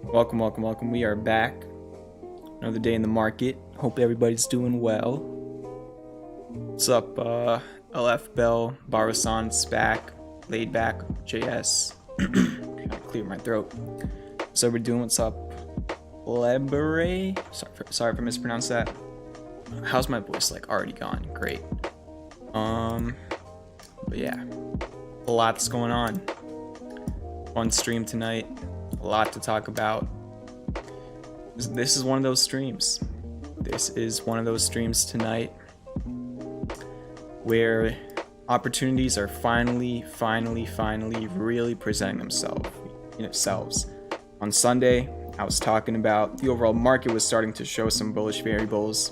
Welcome, welcome, welcome. We are back. Another day in the market. Hope everybody's doing well. What's up, LF Bell, Barasan, SPAK, Laid Back, JS. Trying to clear my throat. So we're doing what's up, Lebere. Sorry if I mispronounced that. How's my voice like already gone? Great. But yeah, a lot's going on. Fun stream tonight. A lot to talk about. This is one of those streams. This is one of those streams tonight where opportunities are finally really presenting themselves. On Sunday, I was talking about the overall market was starting to show some bullish variables.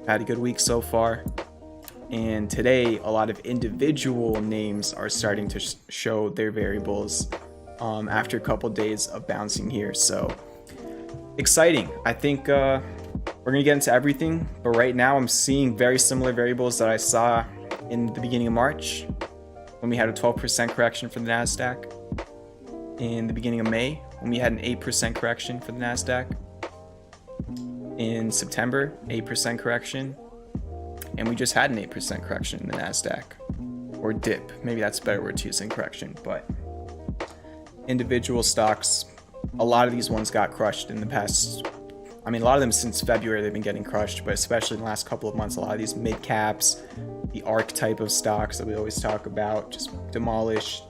Had a good week so far. And today, a lot of individual names are starting to show their variables after a couple days of bouncing here. So exciting. I think we're gonna get into everything, but right now I'm seeing very similar variables that I saw in the beginning of March when we had a 12% correction for the NASDAQ, in the beginning of May when we had an 8% correction for the NASDAQ, in September 8% correction, and we just had an 8% correction in the NASDAQ, or dip. Maybe that's a better word to use than correction. But individual stocks, a lot of these ones got crushed in the past. I mean, a lot of them since February they've been getting crushed, but especially in the last couple of months, a lot of these mid caps, the ARK type of stocks that we always talk about, just demolished.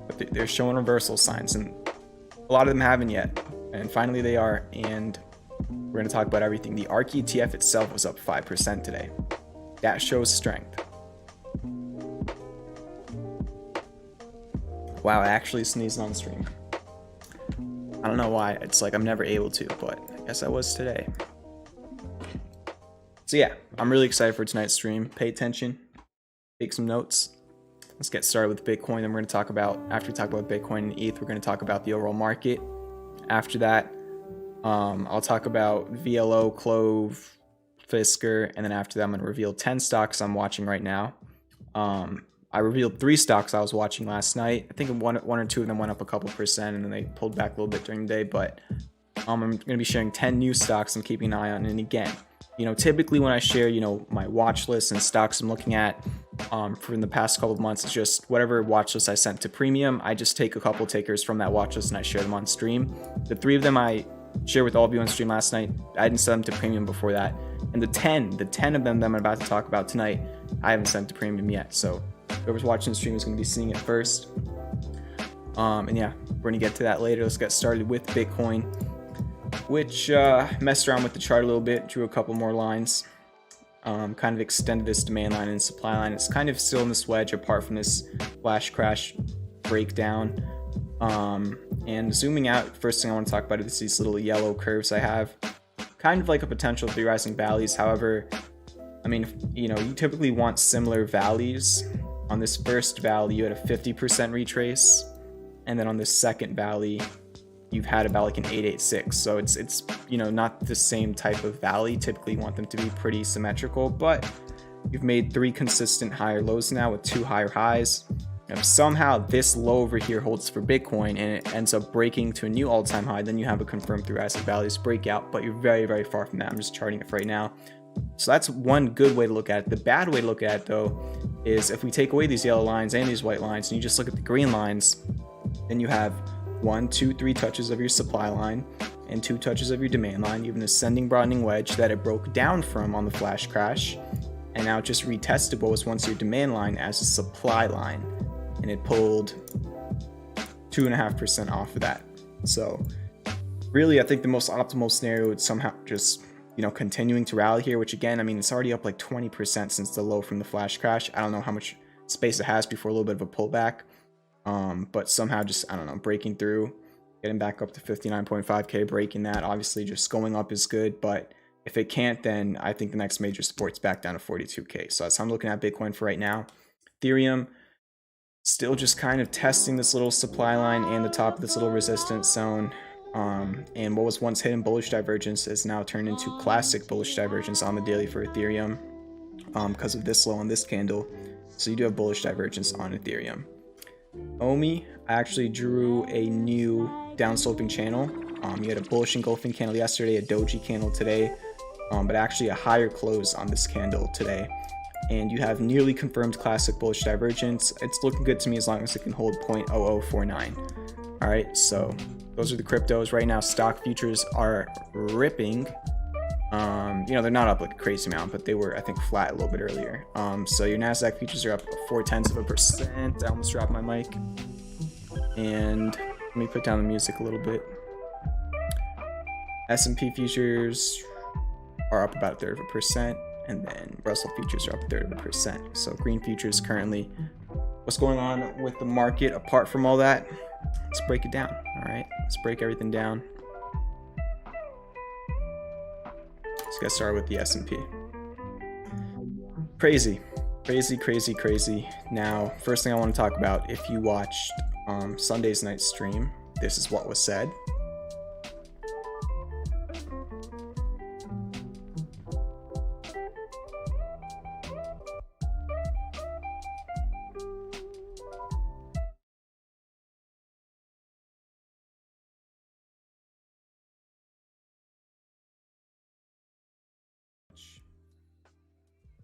But they're showing reversal signs, and a lot of them haven't yet. And finally they are, and we're going to talk about everything. The ARK ETF itself was up 5% today. That shows strength. Wow, I actually sneezed on stream. I don't know why. It's like I'm never able to, but I guess I was today. So yeah, I'm really excited for tonight's stream. Pay attention. Take some notes. Let's get started with Bitcoin. Then we're going to talk about, after we talk about Bitcoin and ETH, we're going to talk about the overall market. After that, I'll talk about VLO, CLOV, Fisker, and then after that I'm going to reveal 10 stocks I'm watching right now. I revealed 3 stocks I was watching last night. I think one or two of them went up a couple percent and then they pulled back a little bit during the day, but I'm going to be sharing 10 new stocks I'm keeping an eye on. And again, typically when I share, my watch list and stocks I'm looking at for the past couple of months, it's just whatever watch list I sent to premium. I just take a couple takers from that watch list and I share them on stream. The 3 of them I shared with all of you on stream last night. I didn't send them to premium before that. And the 10 of them that I'm about to talk about tonight, I haven't sent to premium yet. So whoever's watching the stream is going to be seeing it first. And yeah, we're going to get to that later. Let's get started with Bitcoin, which messed around with the chart a little bit, drew a couple more lines, kind of extended this demand line and supply line. It's kind of still in this wedge apart from this flash crash breakdown. And zooming out, first thing I want to talk about is these little yellow curves I have, kind of like a potential 3 rising valleys. However, I mean, you typically want similar valleys. On this first valley, you had a 50% retrace, and then on this second valley, you've had about like an 886. So it's not the same type of valley. Typically, you want them to be pretty symmetrical, but you've made 3 consistent higher lows now with 2 higher highs. If somehow this low over here holds for Bitcoin and it ends up breaking to a new all-time high, then you have a confirmed 3 rising valleys breakout, but you're very far from that. I'm just charting it for right now. So that's one good way to look at it. The bad way to look at it, though, is if we take away these yellow lines and these white lines and you just look at the green lines, then you have 1, 2, 3 touches of your supply line and 2 touches of your demand line. You have an ascending broadening wedge that it broke down from on the flash crash, and now it just retested what was once your demand line as a supply line, and it pulled 2.5% off of that. So really, I think the most optimal scenario would somehow just continuing to rally here, which again, I mean, it's already up like 20% since the low from the flash crash. I don't know how much space it has before a little bit of a pullback, but somehow just, I don't know, breaking through, getting back up to 59.5k, breaking that. Obviously just going up is good, but if it can't, then I think the next major support's back down to 42k. So that's how I'm looking at Bitcoin for right now. Ethereum still just kind of testing this little supply line and the top of this little resistance zone. And what was once hidden bullish divergence is now turned into classic bullish divergence on the daily for Ethereum because of this low on this candle. So you do have bullish divergence on Ethereum. OMI, I actually drew a new down sloping channel. You had a bullish engulfing candle yesterday, a doji candle today, but actually a higher close on this candle today. And you have nearly confirmed classic bullish divergence. It's looking good to me as long as it can hold 0.0049. All right, so those are the cryptos. Right now, stock futures are ripping. You know, they're not up like a crazy amount, but they were, I think, flat a little bit earlier. So your NASDAQ futures are up 0.4%. I almost dropped my mic. And let me put down the music a little bit. S&P futures are up about 1/3%, and then Russell futures are up 1/3%. So green futures currently. What's going on with the market apart from all that? Let's break it down. All right, let's break everything down. Let's get started with the S&P. Crazy. Now, first thing I want to talk about, if you watched Sunday's night stream, this is what was said.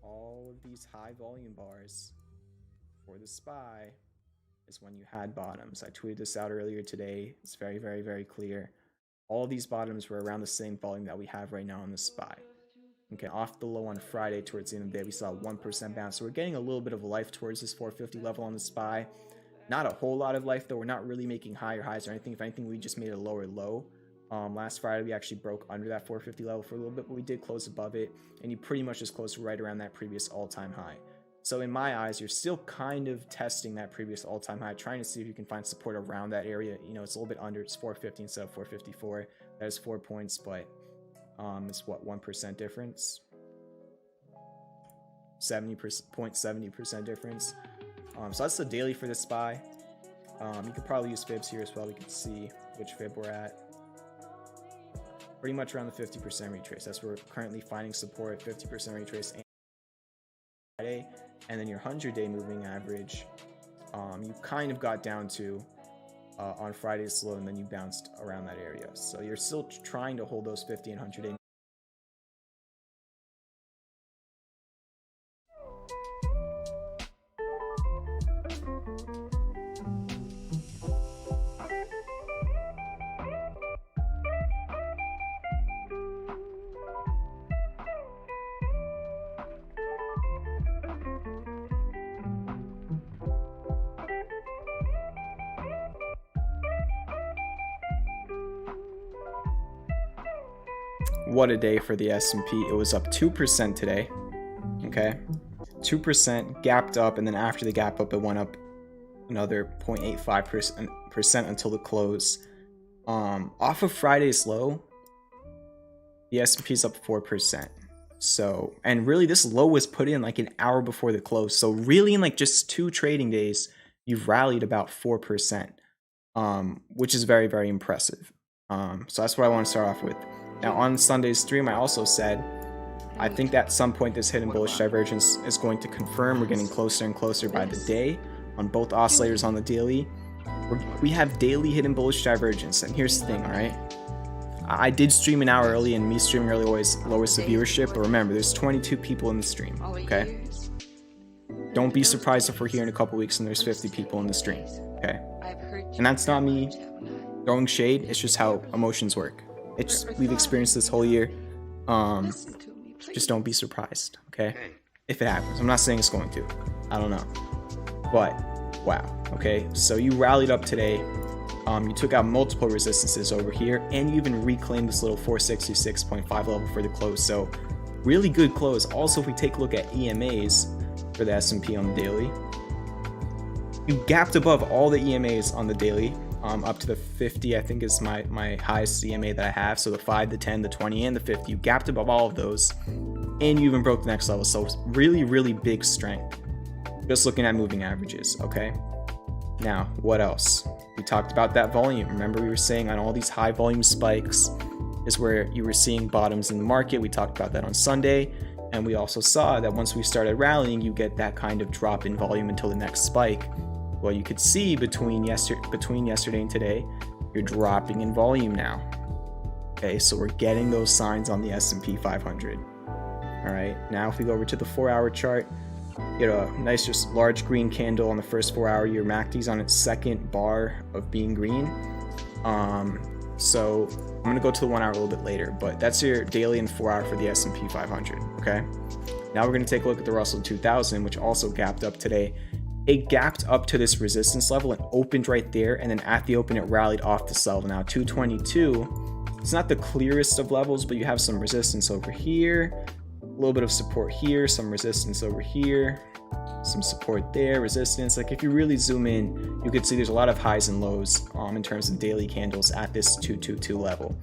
All of these high volume bars for the SPY is when you had bottoms. I tweeted this out earlier today. It's very clear. All of these bottoms were around the same volume that we have right now on the SPY. Okay, off the low on Friday towards the end of the day, we saw a 1% bounce. So we're getting a little bit of life towards this 450 level on the SPY. Not a whole lot of life though. We're not really making higher highs or anything. If anything, we just made a lower low. Last Friday, we actually broke under that 450 level for a little bit, but we did close above it, and you pretty much just closed right around that previous all-time high. So in my eyes, you're still kind of testing that previous all-time high, trying to see if you can find support around that area. You know, it's a little bit under. It's 450 instead of 454. That is 4 points, but it's what, 1% difference? 70% difference. So that's the daily for the SPY. You could probably use fibs here as well. We can see which fib we're at. Pretty much around the 50% retrace. That's where we're currently finding support, 50% retrace Friday. And then your 100-day moving average, you kind of got down to on Friday's low, and then you bounced around that area. So you're still trying to hold those 50 and 100-day. What a day for the S&P. It was up 2% today. Okay, 2%, gapped up, and then after the gap up, it went up another 0.85% until the close. Off of Friday's low, the S&P is up 4%. So, and really this low was put in like an hour before the close. So really in like just 2 trading days, you've rallied about 4%, which is very impressive. So that's what I want to start off with. Now on Sunday's stream, I also said, I think that at some point this hidden bullish divergence is going to confirm. We're getting closer and closer by the day on both oscillators on the daily. We have daily hidden bullish divergence. And here's the thing, all right? I did stream an hour early, and me streaming early always lowers the viewership. But remember, there's 22 people in the stream, okay? Don't be surprised if we're here in a couple weeks and there's 50 people in the stream, okay? And that's not me throwing shade. It's just how emotions work. It's just, we've experienced this whole year. Just don't be surprised, okay? If it happens. I'm not saying it's going to. I don't know. But, wow. Okay, so you rallied up today. You took out multiple resistances over here, and you even reclaimed this little 466.5 level for the close. So, really good close. Also, if we take a look at EMAs for the S&P on the daily, you gapped above all the EMAs on the daily. Up to the 50, I think is my highest EMA that I have. So the 5, the 10, the 20, and the 50, you gapped above all of those, and you even broke the next level. So really big strength. Just looking at moving averages, okay? Now, what else? We talked about that volume. Remember, we were saying on all these high volume spikes is where you were seeing bottoms in the market. We talked about that on Sunday, and we also saw that once we started rallying, you get that kind of drop in volume until the next spike. Well, you could see between yesterday and today, you're dropping in volume now. Okay, so we're getting those signs on the S&P 500. All right, now if we go over to the 4-hour chart, you get a nice just large green candle on the first 4-hour. Your MACD's on its second bar of being green. So I'm gonna go to the 1-hour a little bit later, but that's your daily and 4-hour for the S&P 500. Okay, now we're gonna take a look at the Russell 2000, which also gapped up today. It gapped up to this resistance level and opened right there, and then at the open it rallied off this level. Now 222, it's not the clearest of levels, but you have some resistance over here, a little bit of support here, some resistance over here, some support there, resistance. Like if you really zoom in, you could see there's a lot of highs and lows in terms of daily candles at this 222 level.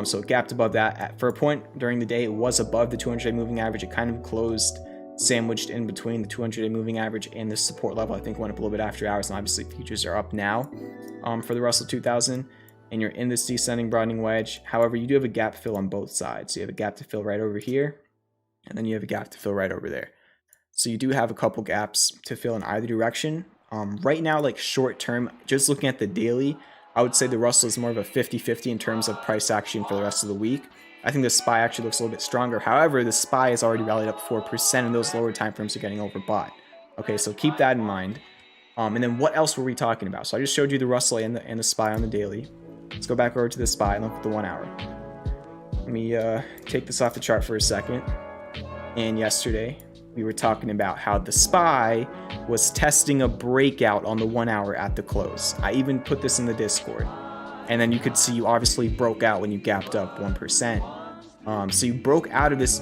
So it gapped above that. For a point during the day, it was above the 200-day moving average. It kind of closed sandwiched in between the 200-day moving average and this support level. I think went up a little bit after hours, and obviously futures are up now for the Russell 2000, and you're in this descending broadening wedge. However, you do have a gap fill on both sides. So you have a gap to fill right over here, and then you have a gap to fill right over there. So you do have a couple gaps to fill in either direction. Right now, like short term, just looking at the daily, I would say the Russell is more of a 50-50 in terms of price action for the rest of the week. I think the SPY actually looks a little bit stronger. However, the SPY has already rallied up 4%, and those lower time frames are getting overbought. Okay, so keep that in mind. And then what else were we talking about? So I just showed you the Russell and the SPY on the daily. Let's go back over to the SPY and look at the 1-hour. Let me take this off the chart for a second. And yesterday, we were talking about how the SPY was testing a breakout on the 1-hour at the close. I even put this in the Discord. And then you could see you obviously broke out when you gapped up 1%. So you broke out of this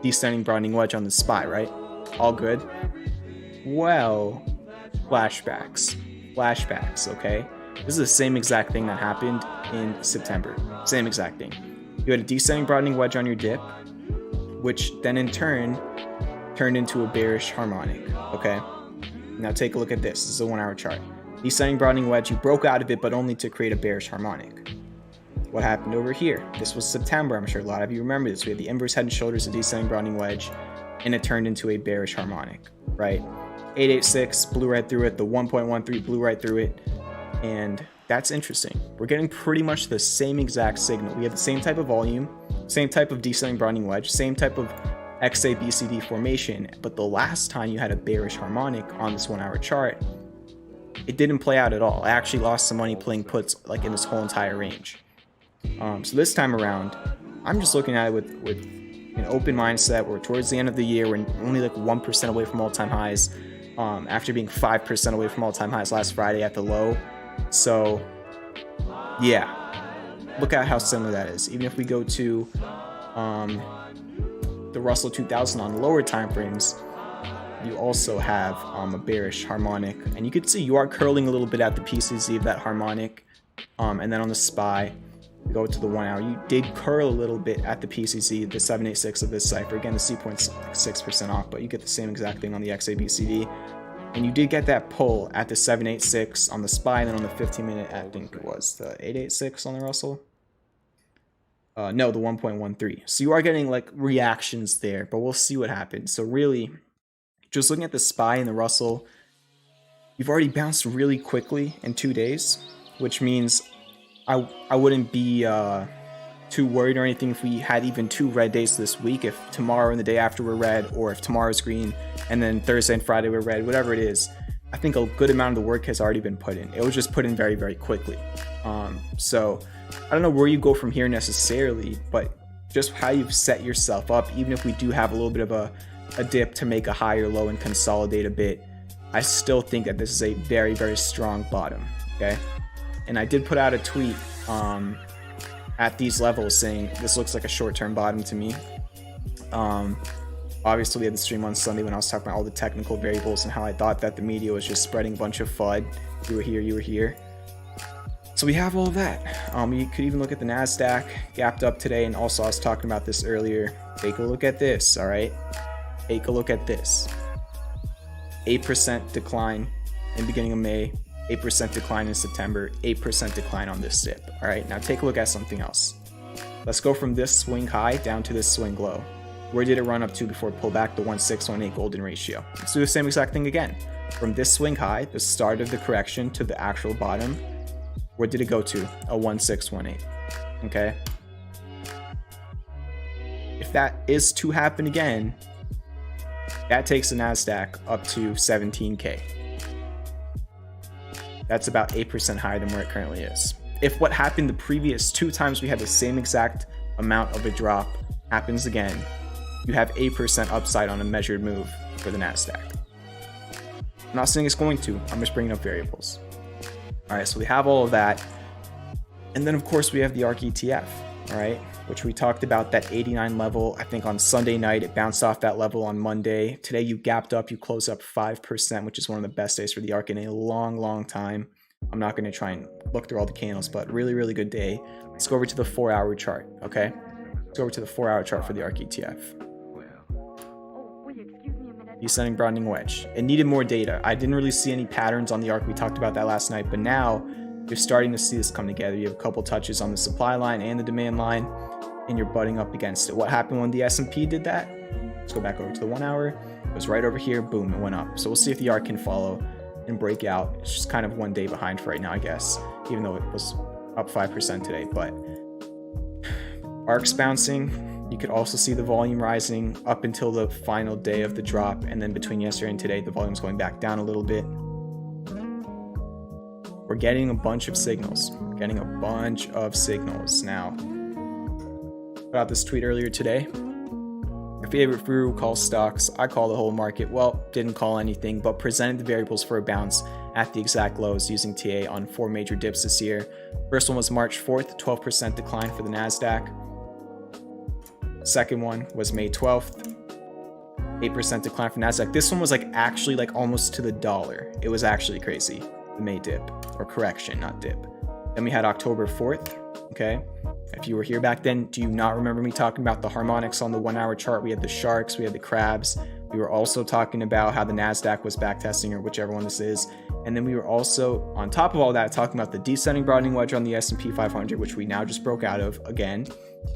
descending broadening wedge on the SPY, right? All good. Well, flashbacks, okay? This is the same exact thing that happened in September. Same exact thing. You had a descending broadening wedge on your dip, which then in turn turned into a bearish harmonic, okay? Now take a look at this. This is a 1-hour chart. Descending broadening wedge, you broke out of it, but only to create a bearish harmonic. What happened over here? This was September. I'm sure a lot of you remember this. We had the inverse head and shoulders, a descending broadening wedge, and it turned into a bearish harmonic, right? 886 blew right through it. The 1.13 blew right through it. And that's interesting. We're getting pretty much the same exact signal. We have the same type of volume, same type of descending broadening wedge, same type of XABCD formation. But the last time you had a bearish harmonic on this 1-hour chart, it didn't play out at all. I actually lost some money playing puts like in this whole entire range. So this time around, I'm just looking at it with an open mindset. We're towards the end of the year. We're only like 1% away from all-time highs after being 5% away from all-time highs last Friday at the low. So yeah, look at how similar that is. Even if we go to the Russell 2000 on the lower time frames, you also have a bearish harmonic, and you can see you are curling a little bit at the PCZ of that harmonic, and then on the SPY, we go to the 1-hour, you did curl a little bit at the PCZ, the 786 of this cipher. Again, the C.6% off, but you get the same exact thing on the XABCD, and you did get that pull at the 786 on the SPY, and then on the 15-minute, I think it was the 886 on the Russell. No, the 1.13. So you are getting like reactions there, but we'll see what happens. So really, just looking at the SPY and the Russell, you've already bounced really quickly in 2 days, which means I wouldn't be too worried or anything if we had even 2 red days this week. If tomorrow and the day after we're red, or if tomorrow's green and then Thursday and Friday we're red, whatever it is, I think a good amount of the work has already been put in. It was just put in very, very quickly. So I don't know where you go from here necessarily, but just how you've set yourself up, even if we do have a little bit of a dip to make a higher low and consolidate a bit, I still think that this is a very, very strong bottom, okay? And I did put out a tweet at these levels saying this looks like a short-term bottom to me. Obviously, we had the stream on Sunday when I was talking about all the technical variables and how I thought that the media was just spreading a bunch of FUD. You were here, you were here. So we have all of that. You could even look at the NASDAQ, gapped up today, and also I was talking about this earlier. Take a look at this, all right? Take a look at this. 8% decline in beginning of May, 8% decline in September, 8% decline on this dip. All right, now take a look at something else. Let's go from this swing high down to this swing low. Where did it run up to before it pulled back? The 1.618 golden ratio. Let's do the same exact thing again. From this swing high, the start of the correction, to the actual bottom, Where did it go to? A 1618. Okay. If that is to happen again, that takes the NASDAQ up to 17K. That's about 8% higher than where it currently is. If what happened the previous 2 times we had the same exact amount of a drop happens again, you have 8% upside on a measured move for the NASDAQ. I'm not saying it's going to, I'm just bringing up variables. All right, so we have all of that. And then of course we have the ARK ETF, all right, which we talked about, that 89 level. I think on Sunday night, it bounced off that level on Monday. Today you gapped up, you closed up 5%, which is one of the best days for the ARK in a long, long time. I'm not going to try and look through all the candles, but really, really good day. Let's go over to the 4-hour chart, okay? Let's go over to the 4-hour chart for the ARK ETF. Descending broadening wedge. It needed more data. I didn't really see any patterns on the ARK. We talked about that last night, but now you're starting to see this come together. You have a couple touches on the supply line and the demand line, and you're butting up against it. What happened when the S&P did that? Let's go back over to the 1 hour. It was right over here. Boom, it went up. So we'll see if the ARK can follow and break out. It's just kind of 1 day behind for right now, I guess, even though it was up 5% today. But ARK's bouncing. You could also see the volume rising up until the final day of the drop, and then between yesterday and today, the volume's going back down a little bit. We're getting a bunch of signals. We're getting a bunch of signals now. Put out this tweet earlier today. Your favorite guru calls stocks. I call the whole market. Well, didn't call anything, but presented the variables for a bounce at the exact lows using TA on 4 major dips this year. First one was March 4th, 12% decline for the NASDAQ. Second one was May 12th, 8% decline for NASDAQ. This one was like actually like almost to the dollar. It was actually crazy, the May dip, or correction, not dip. Then we had October 4th, okay? If you were here back then, do you not remember me talking about the harmonics on the 1 hour chart? We had the sharks, we had the crabs. We were also talking about how the NASDAQ was backtesting, or whichever one this is. And then we were also, on top of all that, talking about the descending broadening wedge on the S&P 500, which we now just broke out of again.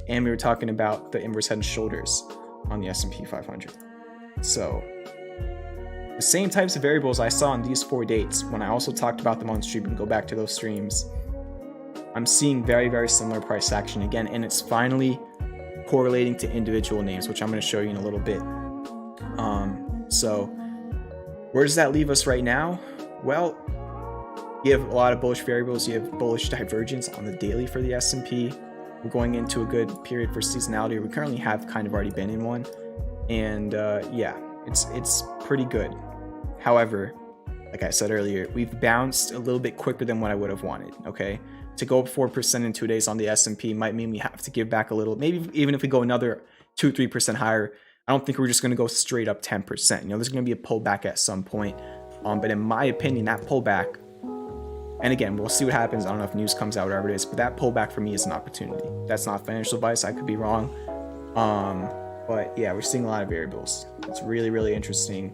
And we were talking about the inverse head and shoulders on the S&P 500. So the same types of variables I saw on these 4 dates, when I also talked about them on stream, and go back to those streams, I'm seeing very, very similar price action again, and it's finally correlating to individual names, which I'm going to show you in a little bit. So where does that leave us right now? Well, you have a lot of bullish variables. You have bullish divergence on the daily for the S&P. We're going into a good period for seasonality. We currently have kind of already been in one, and yeah, it's pretty good. However, like I said earlier, we've bounced a little bit quicker than what I would have wanted. Okay, to go up 4% in 2 days on the S&P might mean we have to give back a little. Maybe even if we go another 2-3% higher, I don't think we're just going to go straight up 10%. You know, there's going to be a pullback at some point. But in my opinion, that pullback, and again, we'll see what happens. I don't know if news comes out, whatever it is, but that pullback for me is an opportunity. That's not financial advice. I could be wrong. But yeah, we're seeing a lot of variables. It's really, really interesting.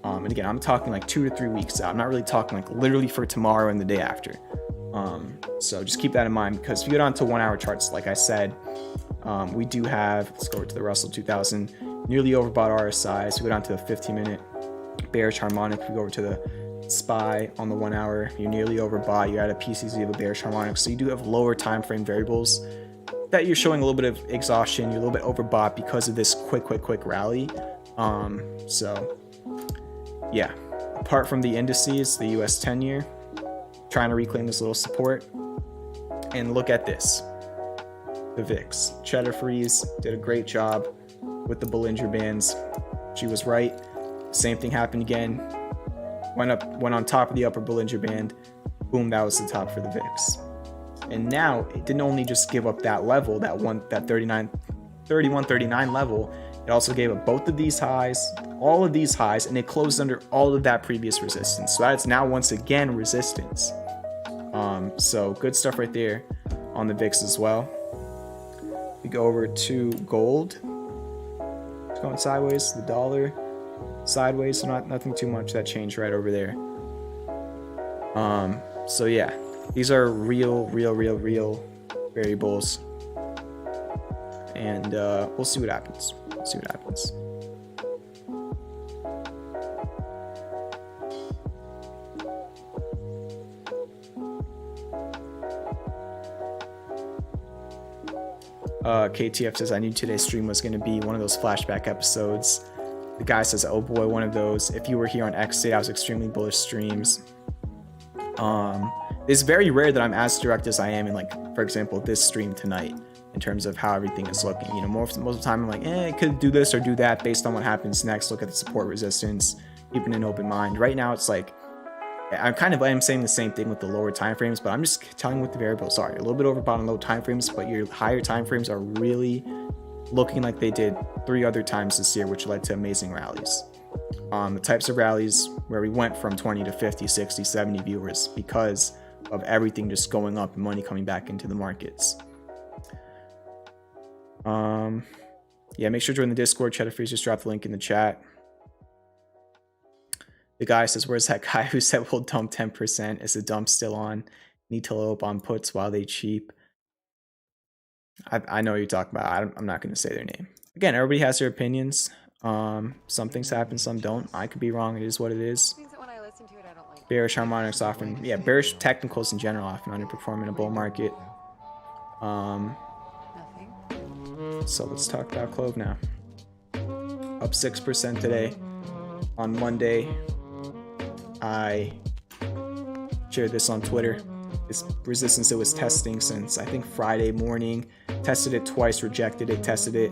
And again, I'm talking like 2 to 3 weeks out. I'm not really talking like literally for tomorrow and the day after. So just keep that in mind, because if you go down to 1 hour charts, like I said, we do have, let's go over to the Russell 2000, nearly overbought RSIs. We go down to the 15-minute bearish harmonic. We go over to the SPY on the 1 hour. You're nearly overbought. You're at a PCZ of a bearish harmonic. So you do have lower time frame variables that you're showing a little bit of exhaustion. You're a little bit overbought because of this quick rally. So yeah, apart from the indices, the US 10-year trying to reclaim this little support. And look at this, the VIX. Cheddar Freeze did a great job with the Bollinger Bands. She was right. Same thing happened again. Went on top of the upper Bollinger Band. Boom, that was the top for the VIX. And now it didn't only just give up that level, that 3139 level. It also gave up both of these highs, all of these highs, and it closed under all of that previous resistance. So that's now once again resistance. So good stuff right there on the VIX as well. We go over to gold. It's going sideways. The dollar sideways, so nothing too much that changed right over there. So yeah, these are real variables, and we'll see what happens. KTF says, I knew today's stream was going to be one of those flashback episodes. The guy says, oh boy, one of those. If you were here on X Day, I was extremely bullish streams. It's very rare that I'm as direct as I am in, like, for example, this stream tonight, in terms of how everything is looking. You know, most of the time I'm like, it could do this or do that based on what happens next. Look at the support resistance, keeping an open mind. Right now, it's like, I am saying the same thing with the lower time frames, but I'm just telling what the variables are. You're a little bit overbought on low time frames, but your higher time frames are really looking like they did 3 other times this year, which led to amazing rallies. The types of rallies where we went from 20 to 50, 60, 70 viewers because of everything just going up and money coming back into the markets. Yeah, make sure to join the Discord. Cheddar Freeze just dropped the link in the chat. The guy says, where's that guy who said we'll dump 10%? Is the dump still on? Need to load up on puts while they cheap. I know what you're talking about. I'm not going to say their name. Again, everybody has their opinions. Some things happen, some don't. I could be wrong. It is what it is. Bearish harmonics often, yeah, bearish technicals in general often underperform in a bull market. So let's talk about CLOV now. Up 6% today. On Monday, I shared this on Twitter. This resistance it was testing since I think Friday morning. Tested it twice, rejected it, tested it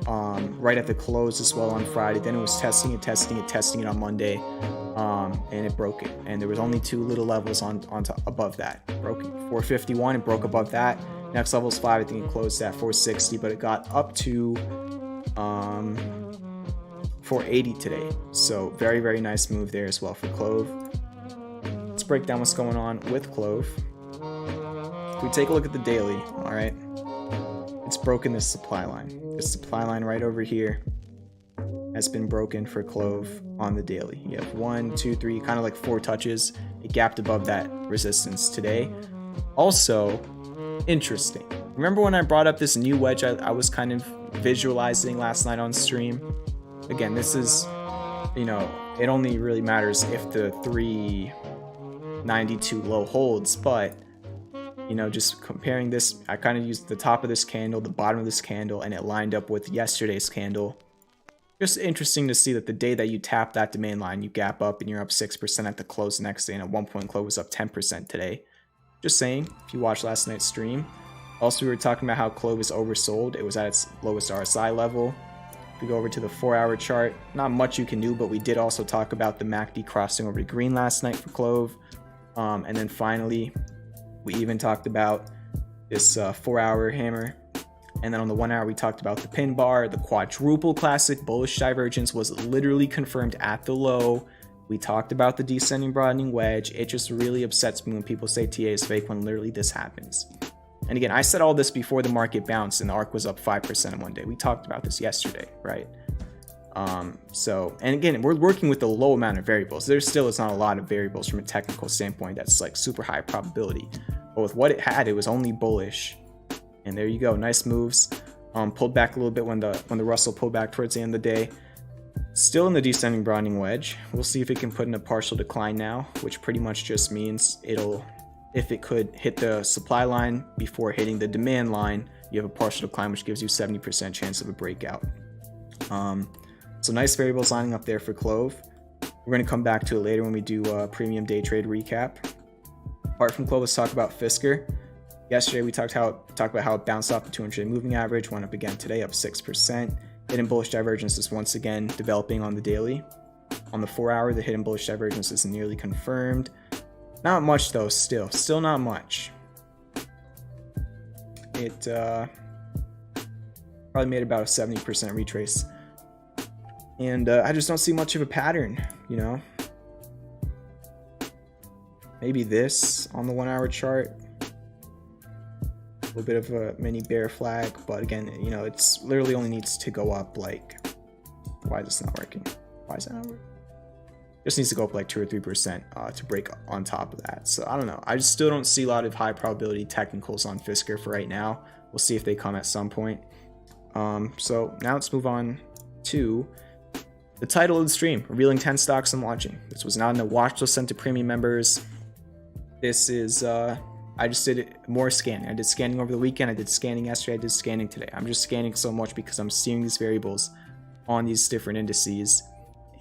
right at the close as well on Friday. Then it was testing it on Monday, and it broke it. And there was only 2 little levels on above that. Broke 451 and broke above that. Next level is 5. I think it closed at 460, but it got up to 480 today. So very, very nice move there as well for CLOV. Let's break down what's going on with CLOV. If we take a look at the daily, all right, it's broken this supply line. This supply line right over here has been broken for CLOV on the daily. You have 1, 2, 3, kind of like 4 touches. It gapped above that resistance today. Also, interesting. Remember when I brought up this new wedge I was kind of visualizing last night on stream? Again, this is, you know, it only really matters if the 392 low holds, but, you know, just comparing this, I kind of used the top of this candle, the bottom of this candle, and it lined up with yesterday's candle. Just interesting to see that the day that you tap that demand line, you gap up and you're up 6% at the close the next day, and at one point CLOV was up 10% today. Just saying, if you watched last night's stream. Also, we were talking about how CLOV is oversold. It was at its lowest RSI level. If we go over to the 4-hour chart, not much you can do, but we did also talk about the MACD crossing over to green last night for CLOV. And then finally, we even talked about this 4-hour hammer. And then on the 1 hour, we talked about the pin bar. The quadruple classic bullish divergence was literally confirmed at the low. We talked about the descending broadening wedge. It just really upsets me when people say TA is fake when literally this happens. And again, I said all this before the market bounced and the ARK was up 5% in one day. We talked about this yesterday, right? So, and again, we're working with a low amount of variables. There still is not a lot of variables from a technical standpoint that's like super high probability. But with what it had, it was only bullish. And there you go, nice moves. Pulled back a little bit when the Russell pulled back towards the end of the day. Still in the descending broadening wedge. We'll see if it can put in a partial decline now, which pretty much just means it'll, if it could hit the supply line before hitting the demand line, you have a partial decline, which gives you 70% chance of a breakout. So nice variables lining up there for CLOV. We're going to come back to it later when we do a premium day trade recap. Apart from CLOV, let's talk about Fisker. Yesterday we talked about how it bounced off the 200-day moving average, went up again today, up 6%. Hidden bullish divergence is once again developing on the daily. On the 4-hour, the hidden bullish divergence is nearly confirmed. Not much though, still not much. It probably made about a 70% retrace. And I just don't see much of a pattern, you know. Maybe this on the 1-hour chart. A little bit of a mini bear flag, but again, you know, it's literally only needs to go up like, why is this not working? Why is that not working? Just needs to go up like 2 or 3% to break on top of that. So I don't know. I just still don't see a lot of high probability technicals on Fisker for right now. We'll see if they come at some point. So now let's move on to the title of the stream, revealing 10 stocks I'm watching. This was not in the watch list sent to premium members. This is I just did more scanning. I did scanning over the weekend. I did scanning yesterday. I did scanning today. I'm just scanning so much because I'm seeing these variables on these different indices.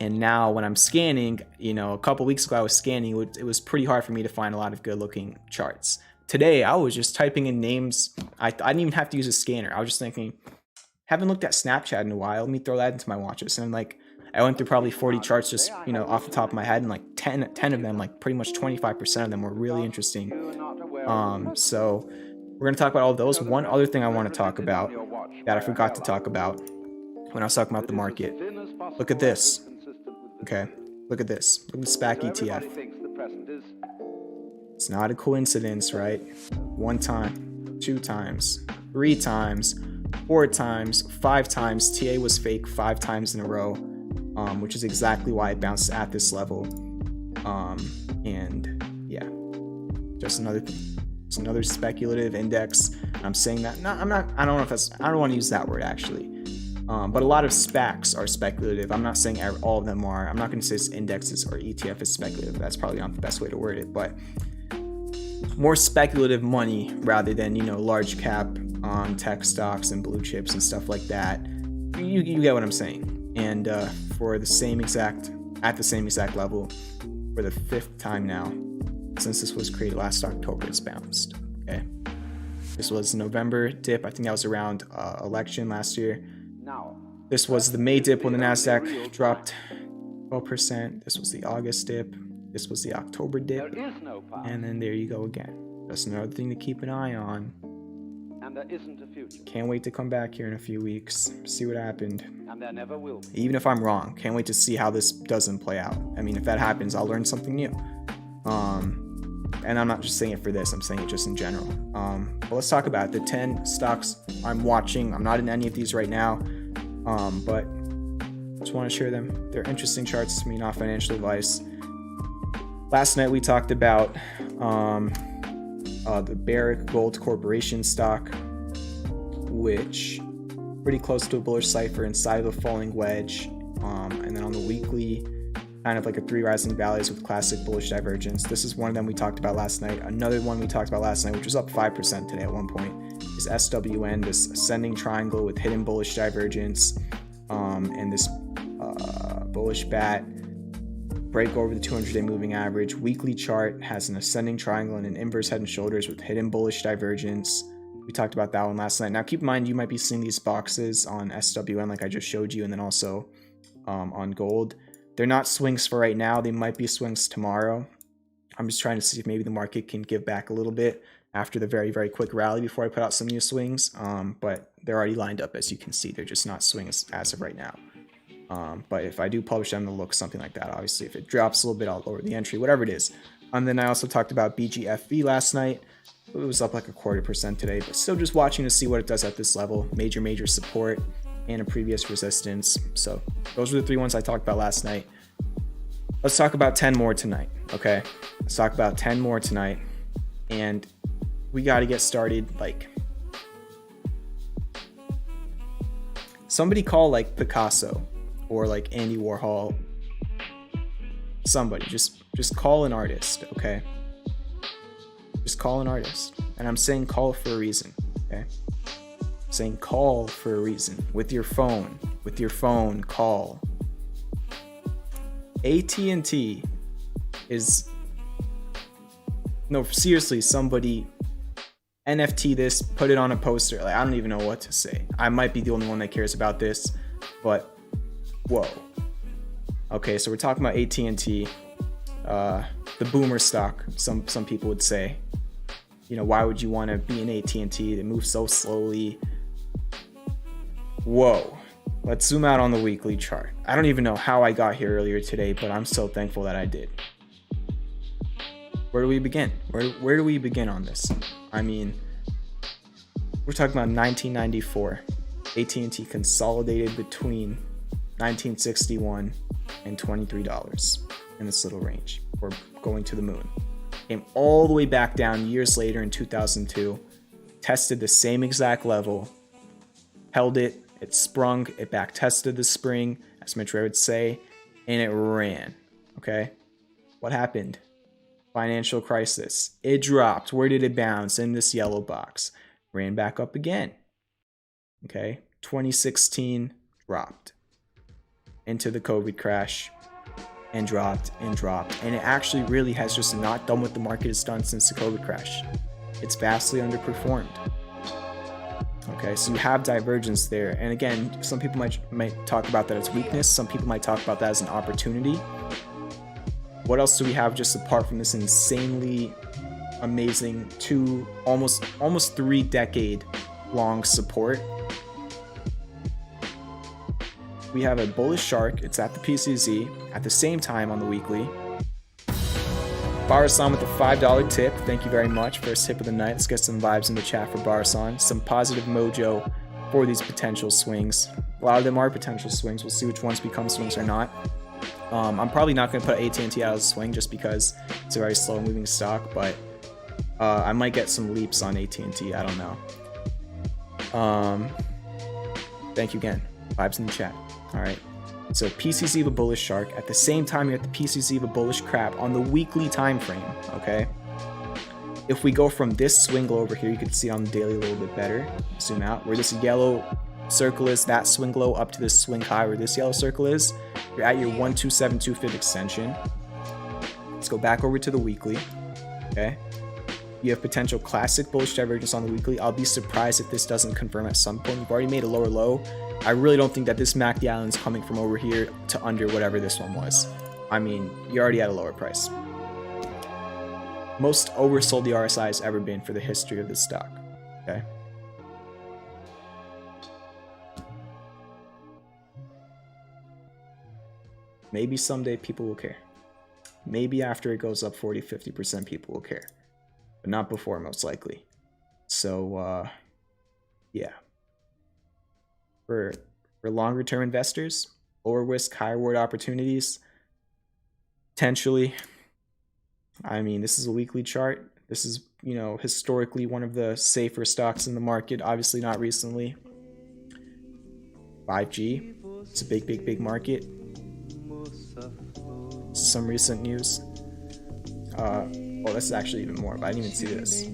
And now when I'm scanning, you know, a couple weeks ago I was scanning, it was pretty hard for me to find a lot of good looking charts. Today I was just typing in names. I didn't even have to use a scanner. I was just thinking, haven't looked at Snapchat in a while. Let me throw that into my watches. And like, I went through probably 40 charts just, you know, off the top of my head, and like 10 of them, like pretty much 25% of them were really interesting. So we're going to talk about all of those. One other thing I want to talk about that I forgot to talk about when I was talking about the market. Look at this. Okay, look at this. Look at the SPAK ETF. It's not a coincidence, right? 1 time, 2 times, 3 times, 4 times, 5 times. TA was fake 5 times in a row, which is exactly why it bounced at this level. And yeah, just another thing. It's another speculative index. I'm saying that. No, I'm not. I don't know if that's. I don't want to use that word actually. But a lot of SPACs are speculative. I'm not saying all of them are. I'm not going to say this indexes or ETF is speculative. That's probably not the best way to word it. But more speculative money rather than, you know, large cap tech stocks and blue chips and stuff like that. You get what I'm saying. And for the same exact level for the 5th time now since this was created last October, it's bounced. Okay, this was November dip. I think that was around election last year. This was the May dip when the Nasdaq dropped 12%. This was the August dip. This was the October dip. And then there you go again. That's another thing to keep an eye on. And there isn't a future. Can't wait to come back here in a few weeks, see what happened. And there never will be. Even if I'm wrong, can't wait to see how this doesn't play out. I mean, if that happens, I'll learn something new. And I'm not just saying it for this, I'm saying it just in general. But let's talk about the 10 stocks I'm watching. I'm not in any of these right now, but I just want to share them. They're interesting charts to me, not financial advice. Last night we talked about the Barrick Gold Corporation stock, which pretty close to a bullish cipher inside of the falling wedge. And then on the weekly, kind of like a 3 rising valleys with classic bullish divergence. This is one of them we talked about last night. Another one we talked about last night, which was up 5% today at one point, is SWN, this ascending triangle with hidden bullish divergence, and this bullish bat break over the 200-day moving average. Weekly chart has an ascending triangle and an inverse head and shoulders with hidden bullish divergence. We talked about that one last night. Now keep in mind, you might be seeing these boxes on SWN like I just showed you, and then also on gold. They're not swings for right now. They might be swings tomorrow. I'm just trying to see if maybe the market can give back a little bit after the very, very quick rally before I put out some new swings. But they're already lined up, as you can see. They're just not swings as of right now. But if I do publish them, they'll look something like that. Obviously, if it drops a little bit, I'll lower the entry, whatever it is. And then I also talked about BGFV last night. It was up like 0.25% today, but still just watching to see what it does at this level. Major support and a previous resistance. So those were the 3 ones I talked about last night. Let's talk about 10 more tonight. Okay, let's talk about 10 more tonight, and we got to get started. Like, somebody call like Picasso or like Andy Warhol. Somebody just call an artist. Okay, just call an artist. And I'm saying call for a reason. Okay, I'm saying call for a reason. With your phone, call. AT&T is, no, seriously, somebody NFT this, put it on a poster. Like, I don't even know what to say. I might be the only one that cares about this, but whoa. Okay, so we're talking about AT&T, the boomer stock, some people would say. You know, why would you want to be in AT&T? They move so slowly. Whoa. Let's zoom out on the weekly chart. I don't even know how I got here earlier today, but I'm so thankful that I did. Where do we begin? Where do we begin on this? I mean, we're talking about 1994. AT&T consolidated between 1961 and $23 in this little range, or going to the moon. Came all the way back down years later in 2002, tested the same exact level, held it. It sprung, it back tested the spring, as Mitch Ray would say, and it ran. Okay? What happened? Financial crisis. It dropped. Where did it bounce? In this yellow box. Ran back up again. Okay. 2016 dropped into the COVID crash and dropped and dropped. And it actually really has just not done what the market has done since the COVID crash. It's vastly underperformed. Okay, so you have divergence there. And again, some people might talk about that as weakness. Some people might talk about that as an opportunity. What else do we have just apart from this insanely amazing almost 3 decade long support? We have a bullish shark. It's at the PCZ at the same time on the weekly. Barasan with the $5 tip. Thank you very much. First tip of the night. Let's get some vibes in the chat for Barasan. Some positive mojo for these potential swings. A lot of them are potential swings. We'll see which ones become swings or not. I'm probably not going to put AT&T out as a swing just because it's a very slow moving stock, but I might get some leaps on AT&T. I don't know. Thank you again. Vibes in the chat. All right. So PCZ of a bullish shark. At the same time, you're at the PCZ of a bullish crab on the weekly time frame. Okay. If we go from this swing low over here, you can see on the daily a little bit better. Zoom out. Where this yellow circle is, that swing low up to this swing high where this yellow circle is, you're at your 1272 extension. Let's go back over to the weekly. Okay. You have potential classic bullish divergence on the weekly. I'll be surprised if this doesn't confirm at some point. You've already made a lower low. I really don't think that this MACD Island is coming from over here to under whatever this one was. I mean, you're already at a lower price. Most oversold the RSI has ever been for the history of this stock. Okay. Maybe someday people will care. Maybe after it goes up 40-50%, people will care. But not before, most likely. So, yeah. For longer term investors, lower risk, higher reward opportunities, potentially. I mean, this is a weekly chart. This is, you know, historically one of the safer stocks in the market. Obviously not recently. 5G. It's a big market. Some recent news. Oh, this is actually even more, but I didn't even see this.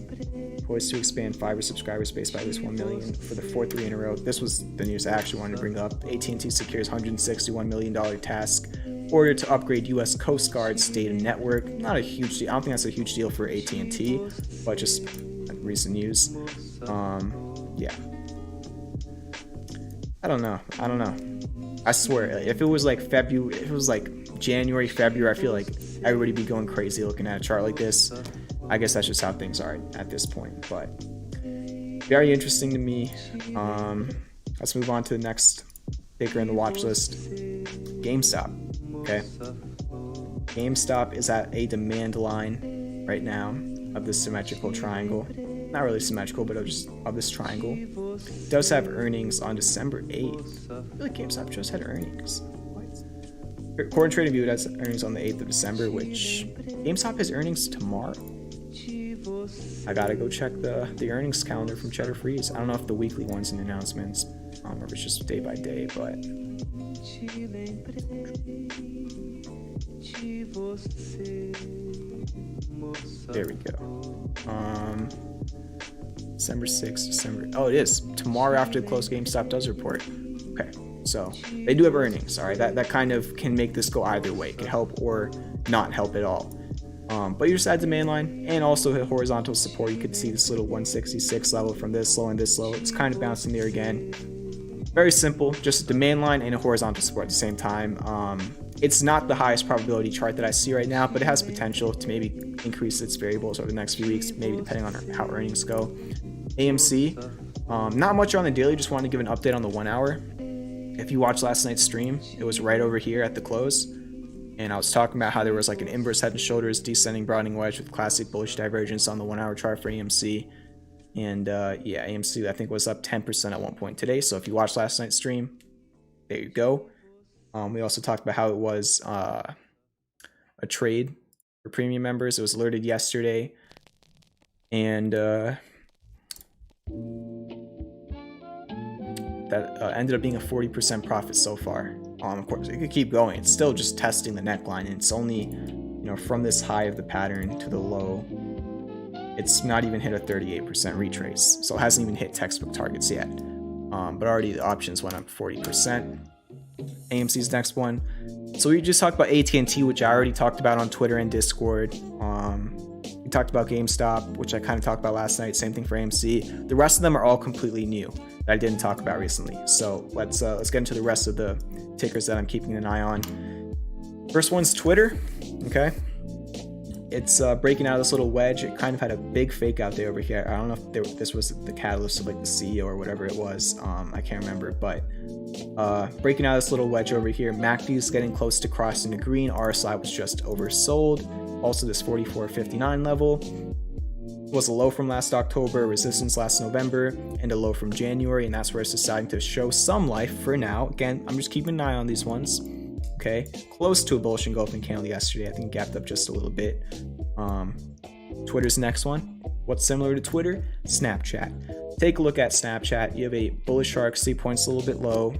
Poised to expand fiber subscriber space by at least 1 million for the 4th week in a row. This was the news I actually wanted to bring up. AT&T secures $161 million task order to upgrade U.S. Coast Guard's data network. Not a huge deal. I don't think that's a huge deal for AT&T, but just recent news. Yeah. I don't know. I swear, if it was like February, if it was like January, February, I feel like everybody'd be going crazy looking at a chart like this. I guess that's just how things are at this point, but very interesting to me. Let's move on to the next ticker in the watch list. GameStop. Okay. GameStop is at a demand line right now of the symmetrical triangle. Not really symmetrical, but of this triangle. It does have earnings on December 8th. I feel like GameStop just had earnings. According to TradingView, it has earnings on the 8th of December, which GameStop has earnings tomorrow. I gotta go check the earnings calendar from Cheddar Freeze. I don't know if the weekly one's in announcements, or if it's just day by day, but there we go. December 6th, December. Oh, it is tomorrow after the close. GameStop does report. Okay, so they do have earnings. All right, that kind of can make this go either way. It could help or not help at all. But you're just at demand line and also hit horizontal support. You could see this little 166 level from this low and this low. It's kind of bouncing there again. Very simple, just a demand line and a horizontal support at the same time. It's not the highest probability chart that I see right now, but it has potential to maybe increase its variables over the next few weeks, maybe depending on how earnings go. AMC, not much on the daily, just wanted to give an update on the 1 hour. If you watched last night's stream, it was right over here at the close. And I was talking about how there was like an inverse head and shoulders descending broadening wedge with classic bullish divergence on the 1 hour chart for AMC. And yeah, AMC I think was up 10% at one point today. So if you watched last night's stream, there you go. We also talked about how it was a trade for premium members. It was alerted yesterday. And that ended up being a 40% profit so far. Of course, it could keep going. It's still just testing the neckline, and it's only you know, from this high of the pattern to the low, it's not even hit a 38% retrace. So it hasn't even hit textbook targets yet. But already the options went up 40%. AMC's next one. So we just talked about AT&T, which I already talked about on Twitter and Discord. We talked about GameStop, which I kind of talked about last night. Same thing for AMC. The rest of them are all completely new that I didn't talk about recently. So let's get into the rest of the tickers that I'm keeping an eye on. First one's Twitter. Okay. It's breaking out of this little wedge. It kind of had a big fake out day over here. I don't know if this was the catalyst of like the CEO or whatever it was. I can't remember, but breaking out of this little wedge over here. MACD is getting close to crossing the green. RSI was just oversold. Also, this 44.59 level was a low from last October, resistance last November, and a low from January, and that's where it's deciding to show some life for now. Again, I'm just keeping an eye on these ones. Okay, close to a bullish engulfing candle yesterday. I think gapped up just a little bit. Twitter's next one. What's similar to Twitter? Snapchat. Take a look at Snapchat. You have a bullish arc, C points a little bit low.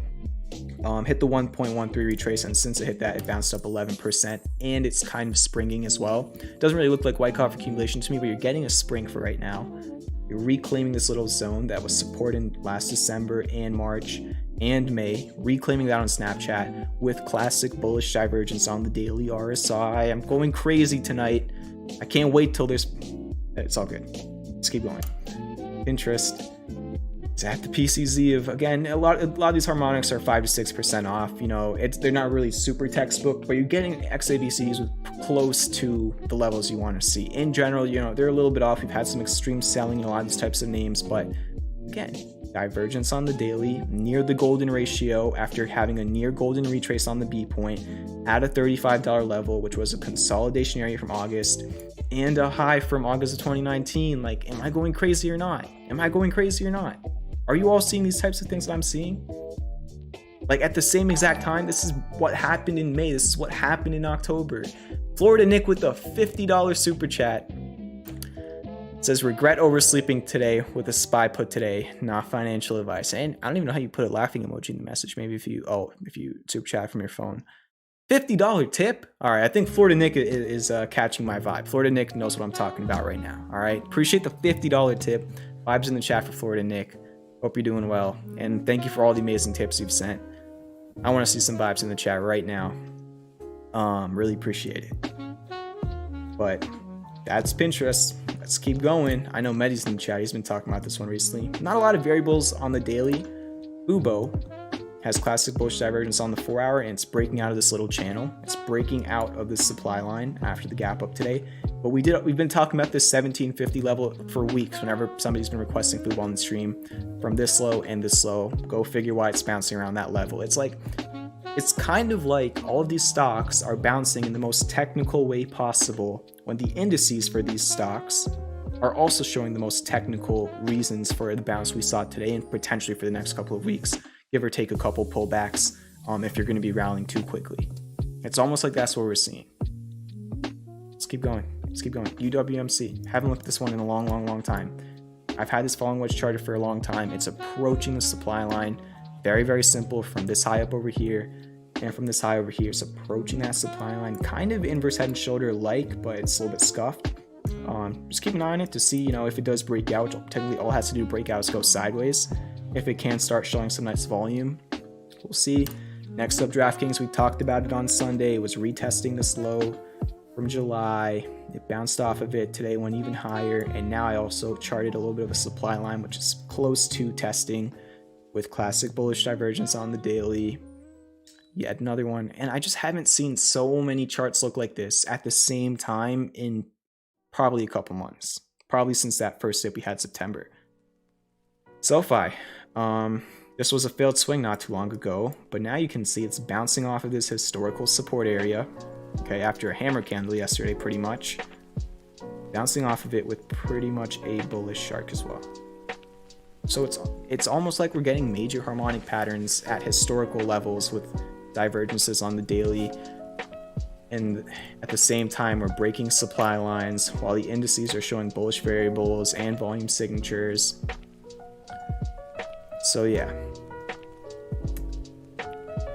Hit the 1.13 retrace, and since it hit that, it bounced up 11%, and it's kind of springing as well. It doesn't really look like white coffee accumulation to me, but you're getting a spring for right now. You're reclaiming this little zone that was supported last December and March and May, reclaiming that on Snapchat with classic bullish divergence on the daily RSI. I'm going crazy tonight. I can't wait till there's... It's all good. Let's keep going. Pinterest. It's at the PCZ of, again, a lot of these harmonics are 5 to 6% off. You know, they're not really super textbook, but you're getting XABCs with close to the levels you want to see. In general, you know, they're a little bit off. We've had some extreme selling in a lot of these types of names, but again, divergence on the daily, near the golden ratio after having a near golden retrace on the B point at a $35 level, which was a consolidation area from August and a high from August of 2019. Like, am I going crazy or not? Am I going crazy or not? Are you all seeing these types of things that I'm seeing? Like at the same exact time, this is what happened in May. This is what happened in October. Florida Nick with a $50 super chat. It says, regret oversleeping today with a SPY put today, not financial advice. And I don't even know how you put a laughing emoji in the message. Maybe if you super chat from your phone. $50 tip? All right, I think Florida Nick is catching my vibe. Florida Nick knows what I'm talking about right now. All right, appreciate the $50 tip. Vibes in the chat for Florida Nick. Hope you're doing well. And thank you for all the amazing tips you've sent. I want to see some vibes in the chat right now. Really appreciate it. But that's Pinterest. Let's keep going. I know Medi's in the chat. He's been talking about this one recently. Not a lot of variables on the daily. FUBO has classic bullish divergence on the 4-hour, and it's breaking out of this little channel. It's breaking out of this supply line after the gap up today. But we've been talking about this 1750 level for weeks whenever somebody's been requesting FUBO on the stream, from this low and this low. Go figure why it's bouncing around that level. It's kind of like all of these stocks are bouncing in the most technical way possible when the indices for these stocks are also showing the most technical reasons for the bounce we saw today and potentially for the next couple of weeks, give or take a couple pullbacks if you're going to be rallying too quickly. It's almost like that's what we're seeing. Let's keep going. Let's keep going. UWMC. Haven't looked at this one in a long time. I've had this falling wedge charted for a long time. It's approaching the supply line. Very, very simple. From this high up over here and from this high over here, it's approaching that supply line. Kind of inverse head and shoulder like, but it's a little bit scuffed. Just keep an eye on it to see, you know, if it does break out. Technically, all it has to do to break out is go sideways. If it can start showing some nice volume, we'll see. Next up, DraftKings. We talked about it on Sunday. It was retesting this low from July. It bounced off of it today, went even higher, and now I also charted a little bit of a supply line, which is close to testing with classic bullish divergence on the daily. Yet another one, and I just haven't seen so many charts look like this at the same time in probably a couple months, probably since that first dip we had September. SOFI. This was a failed swing not too long ago, but now you can see it's bouncing off of this historical support area. Okay, after a hammer candle yesterday, pretty much. Bouncing off of it with pretty much a bullish shark as well. So it's almost like we're getting major harmonic patterns at historical levels with divergences on the daily. And at the same time, we're breaking supply lines while the indices are showing bullish variables and volume signatures. So yeah,